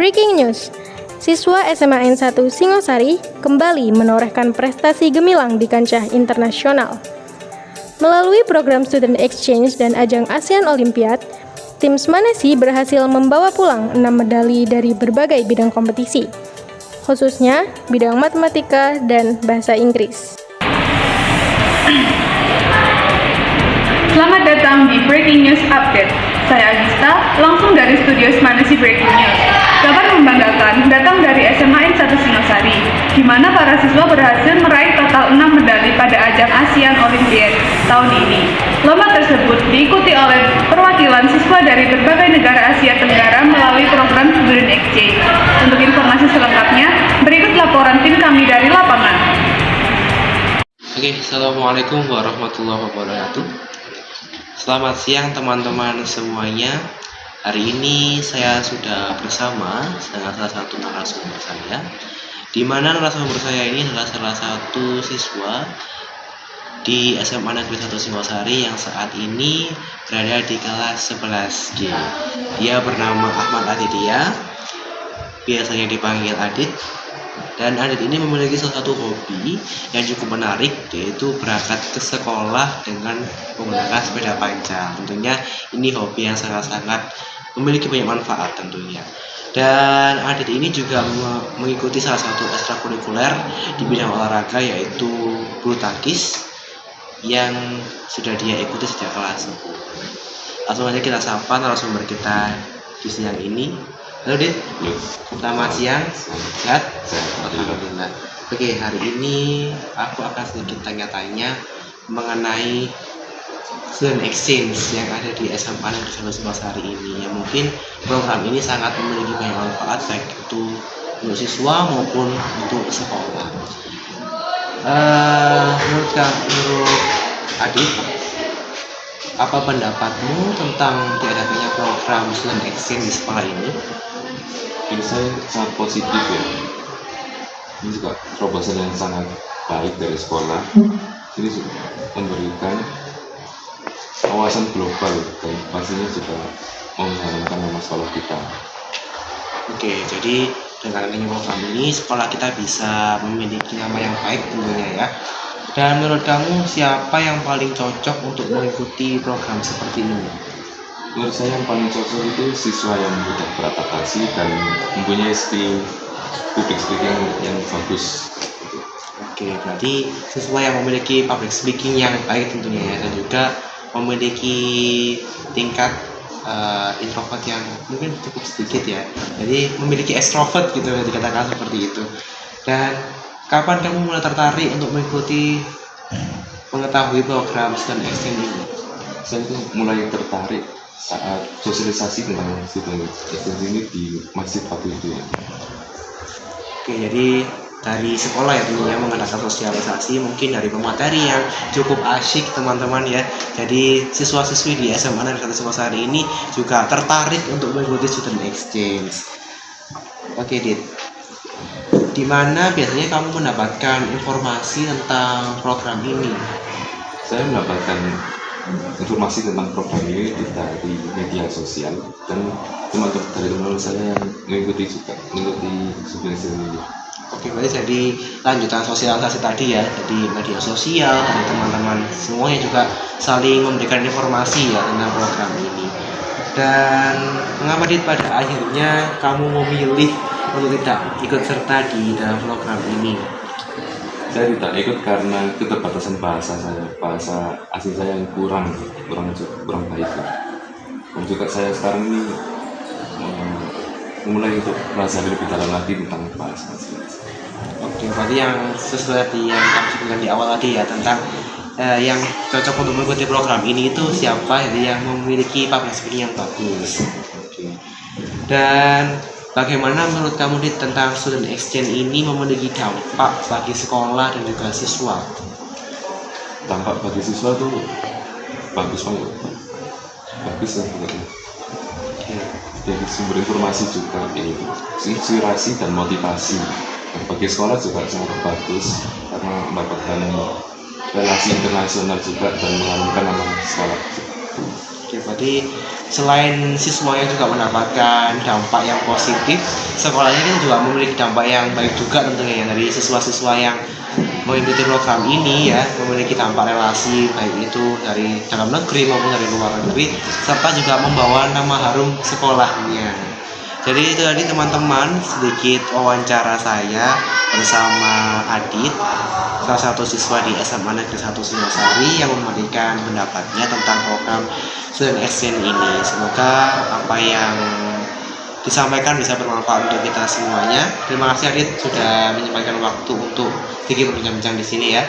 Breaking news, siswa SMA N1 Singosari kembali menorehkan prestasi gemilang di kancah internasional. Melalui program Student Exchange dan ajang ASEAN Olympiad, tim Smanesi berhasil membawa pulang 6 medali dari berbagai bidang kompetisi, khususnya bidang matematika dan bahasa Inggris. Selamat datang di Breaking News Update. Saya Agista, langsung dari studio Smanesi Breaking News. Kabar membanggakan datang dari SMA N1 Singosari, di mana para siswa berhasil meraih total 6 medali pada ajang ASEAN Olympiad tahun ini. Lomba tersebut diikuti oleh perwakilan siswa dari berbagai negara Asia Tenggara melalui program Student Exchange. Untuk informasi selengkapnya, berikut laporan tim kami dari lapangan. Assalamualaikum warahmatullahi wabarakatuh. Selamat siang teman-teman semuanya. Hari ini saya sudah bersama dengan salah satu narasumber saya, di mana narasumber saya ini adalah salah satu siswa di SMA Negeri 1 Singosari yang saat ini berada di kelas 11G. Dia bernama Ahmad Aditya, biasanya dipanggil Adit. Dan Adit ini memiliki salah satu hobi yang cukup menarik, yaitu berangkat ke sekolah dengan menggunakan sepeda panjang. Tentunya ini hobi yang sangat-sangat memiliki banyak manfaat tentunya. Dan Adit ini juga mengikuti salah satu ekstrakurikuler di bidang olahraga, yaitu bulu tangkis yang sudah dia ikuti sejak kelas 10. Langsung aja kita sapa narasumber kita di siang ini. Halo Dit, selamat siang. Sehat? Alhamdulillah. Oke, hari ini aku akan sedikit tanya-tanya mengenai Student Exchange yang ada di SMA Negeri 1 Singosari ini. Yang mungkin program ini sangat memiliki banyak manfaat, baik itu untuk siswa maupun untuk sekolah. Menurut Adit, apa pendapatmu tentang diadakannya program Student Exchange di sekolah ini? Ini saya sangat positif ya. Ini juga terobosan yang sangat baik dari sekolah. Ini juga memberikan wawasan global dan pastinya juga mengharumkan nama sekolah kita. Oke, jadi dengan adanya program ini sekolah kita bisa memiliki nama yang baik tentunya ya. Dan menurut kamu siapa yang paling cocok untuk mengikuti program seperti ini? Menurut saya yang paling cocok itu siswa yang mudah beradaptasi dan mempunyai skill public speaking yang bagus. Oke, berarti siswa yang memiliki public speaking yang baik tentunya ya, dan juga memiliki tingkat introvert yang mungkin cukup sedikit ya. Jadi memiliki extrovert gitu dikatakan seperti itu. Dan kapan kamu mulai tertarik untuk mengikuti mengetahui program Student Exchange ini? Saya itu mulai tertarik saat sosialisasi tentang Student Exchange ini di masjid waktu itu ya. Oke, jadi dari sekolah ya tentunya mengadakan sosialisasi, mungkin dari pemateri yang cukup asyik teman-teman ya. Jadi siswa-siswi di SMA Negeri 1 Singosari ini juga tertarik untuk mengikuti Student Exchange. Oke Dit, di mana biasanya kamu mendapatkan informasi tentang program ini? Saya mendapatkan informasi tentang program ini dari media sosial dan teman-teman saya yang mengikuti Student Exchange ini. Oke, berarti jadi lanjutan sosialisasi tadi ya, jadi media sosial dari teman-teman semuanya juga saling memberikan informasi ya tentang program ini. Dan mengapa pada akhirnya kamu memilih untuk tidak ikut serta di dalam program ini? Saya tidak ikut karena keterbatasan bahasa asli saya yang kurang baik. Dan juga saya sekarang ini mulai untuk belajar lebih dalam lagi tentang bahasa asli. Oke, berarti yang sesuai yang kamu sebutkan di awal tadi ya, tentang yang cocok untuk mengikuti program ini itu siapa, jadi yang memiliki public speaking yang bagus. Oke. Dan bagaimana menurut kamu tentang Student Exchange ini memiliki dampak bagi sekolah dan juga siswa? Dampak bagi siswa itu bagus banget, bagus lah pokoknya. Jadi sumber informasi juga, inspirasi dan motivasi. Dan bagi sekolah juga sangat bagus karena mendapatkan relasi internasional juga dan mengharumkan nama sekolah. Oke, berarti selain siswanya juga mendapatkan dampak yang positif, sekolahnya kan juga memiliki dampak yang baik juga tentunya ya, dari siswa-siswa yang mengikuti program ini ya, memiliki dampak relasi baik itu dari dalam negeri maupun dari luar negeri, serta juga membawa nama harum sekolahnya. Jadi itu tadi teman-teman sedikit wawancara saya bersama Adit, salah satu siswa di SMA Negeri 1 Singosari yang memberikan pendapatnya tentang program Student Exchange ini. Semoga apa yang disampaikan bisa bermanfaat untuk kita semuanya. Terima kasih Adit sudah menyempatkan waktu untuk sedikit berbincang-bincang di sini ya.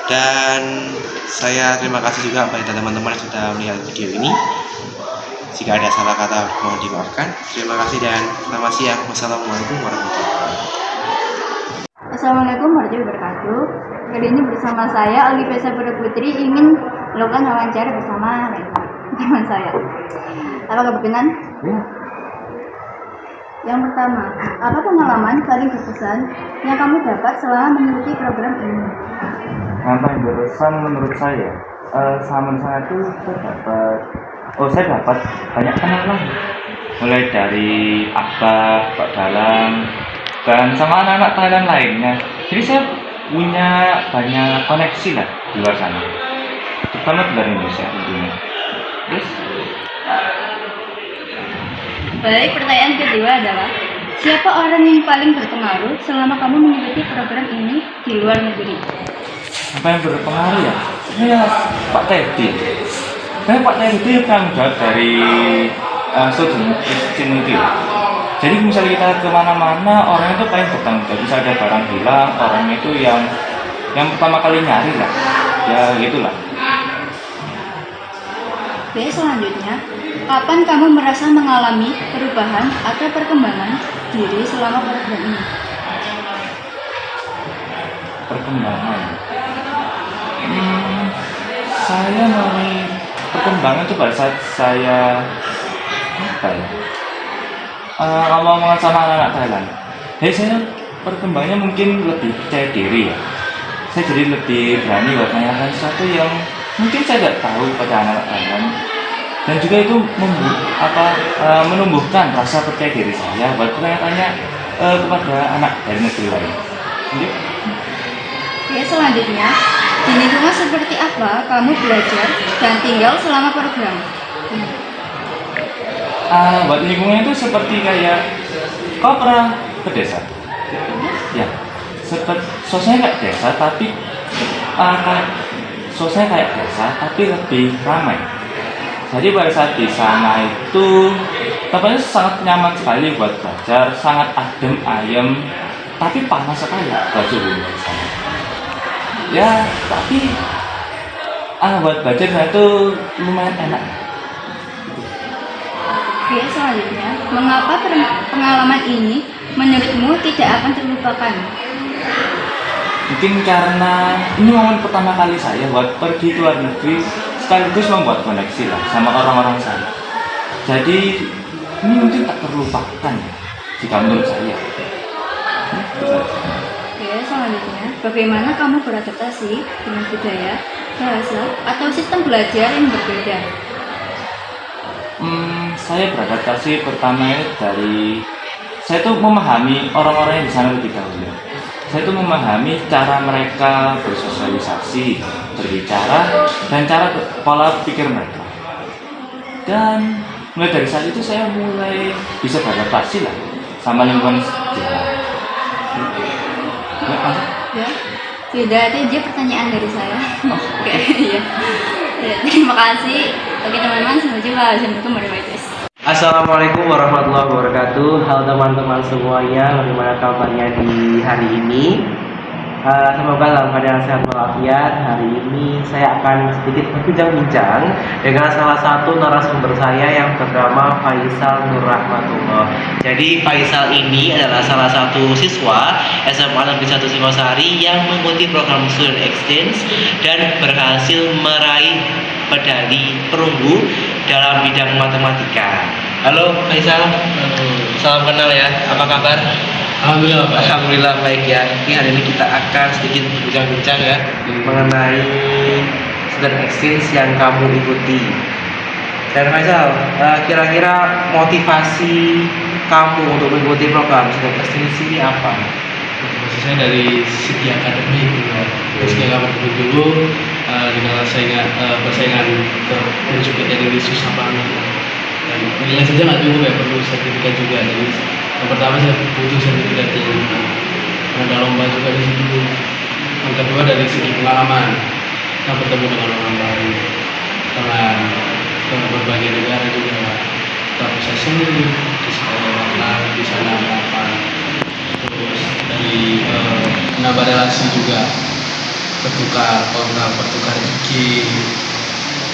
Dan saya terima kasih juga kepada teman-teman yang sudah melihat video ini. Jika ada salah kata mohon dimaafkan. Terima kasih dan selamat siang. Wassalamualaikum warahmatullahi wabarakatuh. Assalamualaikum warahmatullahi wabarakatuh. Kali ini bersama saya Olivia Sapura Putri ingin melakukan wawancara bersama teman saya. Apakah berkenan? Ya. Yang pertama, apa pengalaman paling berkesan yang kamu dapat selama mengikuti program ini? Yang paling berkesan menurut saya, sama saya itu saya dapat banyak kenalan, mulai dari Abah, Pak Dalang, dan sama anak-anak Thailand lainnya. Jadi saya punya banyak koneksi lah di luar sana, terutama dari Indonesia tentunya. Yes. Baik, pertanyaan kedua adalah siapa orang yang paling berpengaruh selama kamu mengikuti program ini di luar negeri? Apa yang berpengaruh ya? Ya Pak Teddy. Karena Pak Teddy itu tanggung jawab dari student exchange itu. Jadi misalnya kita kemana-mana, orang itu paling bertanggung jawab. Bisa ada barang hilang, orang itu yang pertama kali nyari lah. Ya gitulah. Oke, selanjutnya, kapan kamu merasa mengalami perubahan atau perkembangan diri selama program ini? Perkembangan. Saya mulai perkembangan itu pada saat saya ngomong sama anak-anak Thailand. Jadi saya perkembangannya mungkin lebih percaya diri ya. Saya jadi lebih berani buat menanyakan sesuatu yang mungkin saya tidak tahu pada anak-anak Thailand. Dan juga itu menumbuhkan rasa percaya diri saya buat bertanya-tanya kepada anak dari negeri lain. Oke, selanjutnya, di lingkungan seperti apa kamu belajar dan tinggal selama program? Buat lingkungan itu seperti kayak, kau pernah ke desa? Ya, suasananya kayak desa, tapi suasananya kayak desa, tapi lebih ramai. Jadi pada saat di sana itu tempatnya sangat nyaman sekali buat belajar, sangat adem, ayem, tapi panas sekali buat suhu di sana. Ya, tapi buat belajar itu lumayan enak. Oke, selanjutnya, mengapa pengalaman ini menurutmu tidak akan terlupakan? Mungkin karena ini momen pertama kali saya buat pergi ke luar negeri, sekaligus membuat koneksi lah sama orang-orang sana. Jadi ini mungkin tak terlupakan ya, jika menurut saya. Oke, selanjutnya, bagaimana kamu beradaptasi dengan budaya, bahasa, atau sistem belajar yang berbeda? Saya beradaptasi pertama dari saya tuh memahami orang-orang yang di sana lebih dahulu. Saya tuh memahami cara mereka bersosialisasi, berbicara, dan cara pola pikir mereka. Dan mulai dari saat itu saya mulai bisa beradaptasi lah sama lingkungan sejarah. Ya, tidak ada aja pertanyaan dari saya. Oke, iya. Ya, terima kasih. Oke teman-teman, sampai jumpa. Assalamualaikum warahmatullahi wabarakatuh. Assalamualaikum warahmatullahi wabarakatuh. Halo teman-teman semuanya, bagaimana kabarnya di hari ini? Semoga dalam keadaan sehat walafiat. Hari ini saya akan sedikit berbincang-bincang dengan salah satu narasumber saya yang bernama Faisal Nur Rahmatullah. Jadi Faisal ini adalah salah satu siswa SMA Negeri 1 Singosari yang mengikuti program Student Exchange dan berhasil meraih medali perunggu dalam bidang matematika. Halo Faisal, salam kenal ya. Apa kabar? Alhamdulillah baik ya. Ini hari ini kita akan sedikit berbincang-bincang ya mengenai Student Exchange yang kamu ikuti. Dan Faisal, kira-kira motivasi kamu untuk mengikuti program student exchange ini apa? Motivasi saya dari segi akademik gitu. Terus kayak kabar dulu dengan persaingan ke menuju PTN ini susah banget. Dan nilai saja nggak cukup ya, perlu sertifikat juga. Jadi yang pertama saya butuh sertifikat yang ada lomba juga di situ. Yang kedua dari segi pengalaman, kita bertemu dengan orang baru, dengan berbagai negara juga. Kita bisa sendiri di sekolah, di sana apa. Terus dari menambah relasi juga, bertukar kontak, bertukar IG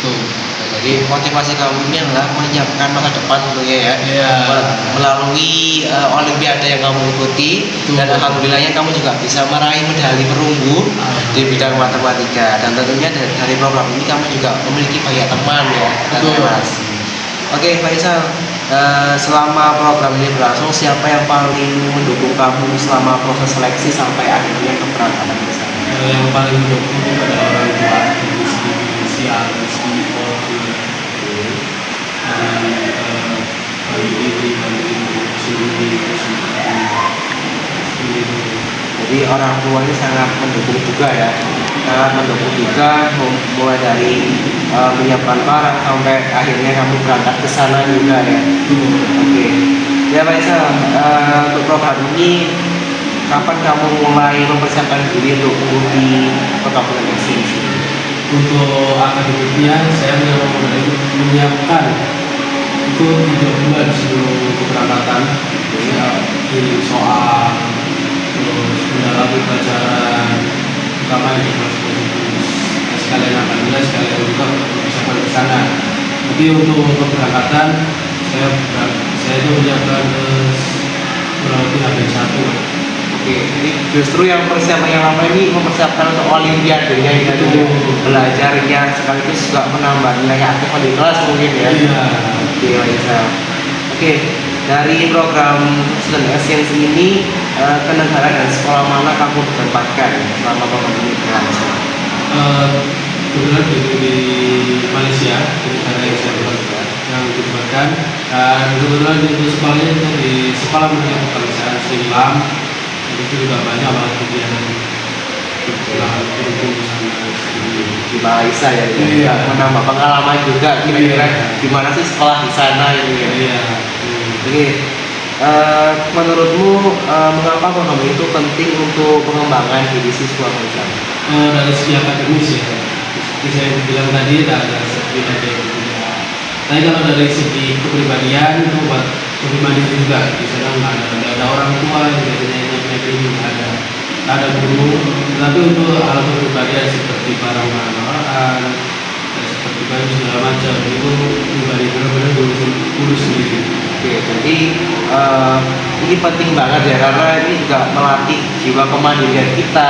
tuh. Jadi motivasi kamu ini adalah menyiapkan masa depan tentunya ya. Iya. Melalui olimpiade yang kamu ikuti. Betul. Dan alhamdulillahnya kamu juga bisa meraih medali perunggu di bidang matematika. Dan tentunya dari program ini kamu juga memiliki banyak teman ya dan Betul. relasi. Oke Faisal, selama program ini berlangsung, siapa yang paling mendukung kamu selama proses seleksi sampai akhirnya keberangkatan ke sana? Yang paling mendukung itu adalah orang tua, dari segi finansial, dari segi ekonomi, dari bagi Jadi orang tua ini sangat mendukung juga ya, sangat mendukung juga mulai dari menyiapkan barang sampai akhirnya kamu berangkat ke sana juga ya. Oke. Ya Faisal, untuk program ini kapan kamu mulai mempersiapkan diri untuk mengikuti program exchange? Untuk akademiknya saya menyiapkan itu 3 bulan sebelum keberangkatan, ya, kirim soal, terus mendalami pelajaran, terutama yang di kelas positif. Sekalian alhamdulillah sekalian juga persiapan ke sana. Tapi untuk keberangkatan saya itu menyiapkan kurang lebih hampir 1. Oke, jadi justru yang persiapan yang lama ini mempersiapkan untuk olimpiadenya ya, Betul. belajarnya sekaligus juga menambah nilai aktif di kelas mungkin ya. Iya. Oke, Faisal. Oke, dari program student exchange ini ke negara dan sekolah mana kamu ditempatkan selama program ini berlangsung? Kebetulan di Malaysia, di negara yang saya berada, yang ditempatkan, dan kebetulan untuk sekolahnya itu di Sekolah Menengah Kebangsaan Srilam. Itu juga banyak banget kegiatan berkumpul sana Di Malaysia ya, Iya. menambah pengalaman juga kira-kira Iya. gimana sih sekolah di sana ini ya. Iya. Oke, menurutmu mengapa program itu penting untuk pengembangan diri siswa Faisal? Dari segi akademis ya, seperti saya bilang tadi ada sertifikat yang berbeda. Tapi kalau dari segi kepribadian itu buat lebih mandiri juga. Di sana nggak ada orang tua yang biasanya ini ada guru. Tapi untuk hal kepribadian seperti barang-barang bawaan, seperti baju segala macam itu pribadi benar-benar urus sendiri. Oke, jadi ini penting banget ya karena ini juga melatih jiwa kemandirian kita,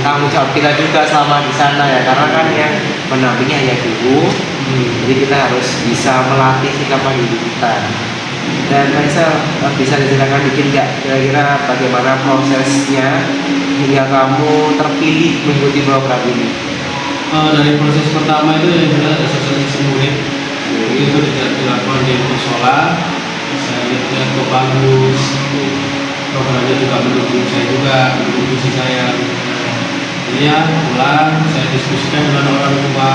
tanggung jawab kita juga selama di sana ya, karena kan yang mendampingi hanya guru, jadi kita harus bisa melatih sikap mandiri kita. Dan Faisal, bisa diceritakan dikit nggak kira-kira bagaimana prosesnya hingga kamu terpilih mengikuti program ini? Dari proses pertama itu yang jelas ada sosialisasi murid. Itu dilakukan di musola. Saya lihat kok bagus. Programnya juga mendukung saya juga, mendukung visi saya. Jadi ya pulang, saya diskusikan dengan orang tua.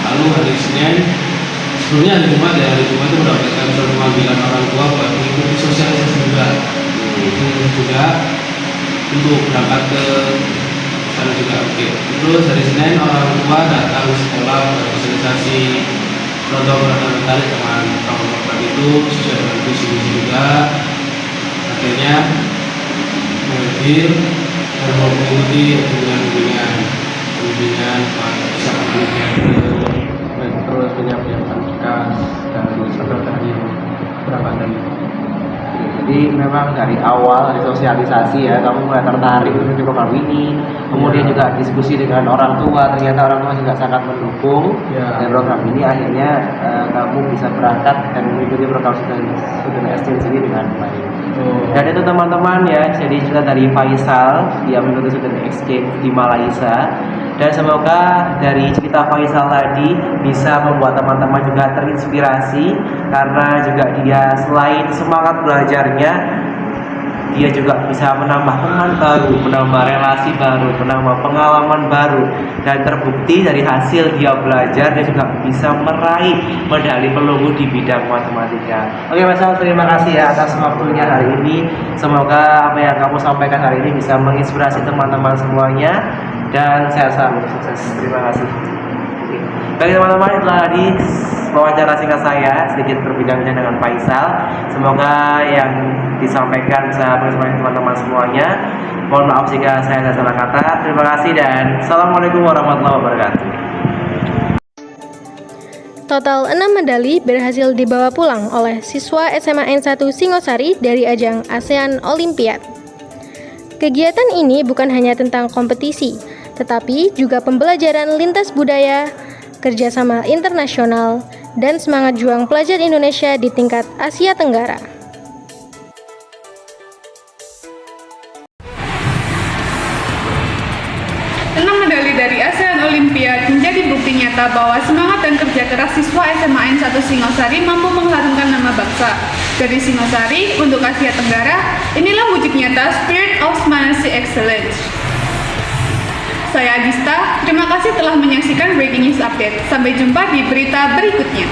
Lalu hari Senin, sebelumnya hari Jumat itu mendapatkan surat pemanggilan orang tua buat mengikuti sosialisasi juga. Itu juga untuk berangkat ke sana juga. Oke. Terus hari Senin orang tua datang ke sekolah bersosialisasi protokol terkait dengan program itu sesuai dengan visi-visi juga. Akhirnya hadir dan mengikuti bimbingan bisa dan terus menyiapkan berkas dan sekretari perabatan. Jadi memang dari awal dari sosialisasi ya kamu mulai tertarik mengikuti program ini, kemudian juga diskusi dengan orang tua, ternyata orang tua juga sangat mendukung dan program ini akhirnya kamu bisa berangkat dan mengikuti program student exchange ini dengan baik. Dan itu teman-teman ya, jadi cerita dari Faisal dia mengikuti student exchange di Malaysia. Dan semoga dari cerita Faisal tadi bisa membuat teman-teman juga terinspirasi, karena juga dia selain semangat belajarnya, dia juga bisa menambah teman baru, menambah relasi baru, menambah pengalaman baru, dan terbukti dari hasil dia belajar dia juga bisa meraih medali perunggu di bidang matematika. Oke Mas Al, terima kasih ya atas waktunya hari ini. Semoga apa yang kamu sampaikan hari ini bisa menginspirasi teman-teman semuanya, dan sehat selalu, sukses. Terima kasih. Bagi teman-teman, itulah tadi wawancara singkat saya sedikit berbincang-bincang dengan Faisal. Semoga yang disampaikan bisa menginspirasi teman-teman semuanya. Mohon maaf jika saya ada salah kata. Terima kasih dan Assalamualaikum warahmatullahi wabarakatuh. Total 6 medali berhasil dibawa pulang oleh siswa SMA N1 Singosari dari ajang ASEAN Olympiad. Kegiatan ini bukan hanya tentang kompetisi, tetapi juga pembelajaran lintas budaya, kerjasama internasional, dan semangat juang pelajar Indonesia di tingkat Asia Tenggara. Medali dari ASEAN Olympiad menjadi bukti nyata bahwa semangat dan kerja keras siswa SMA N1 Singosari mampu mengharumkan nama bangsa. Dari Singosari untuk Asia Tenggara, inilah wujud nyata Spirit of Manasi Excellence. Saya Agista, terima kasih telah menyaksikan Breaking News Update. Sampai jumpa di berita berikutnya.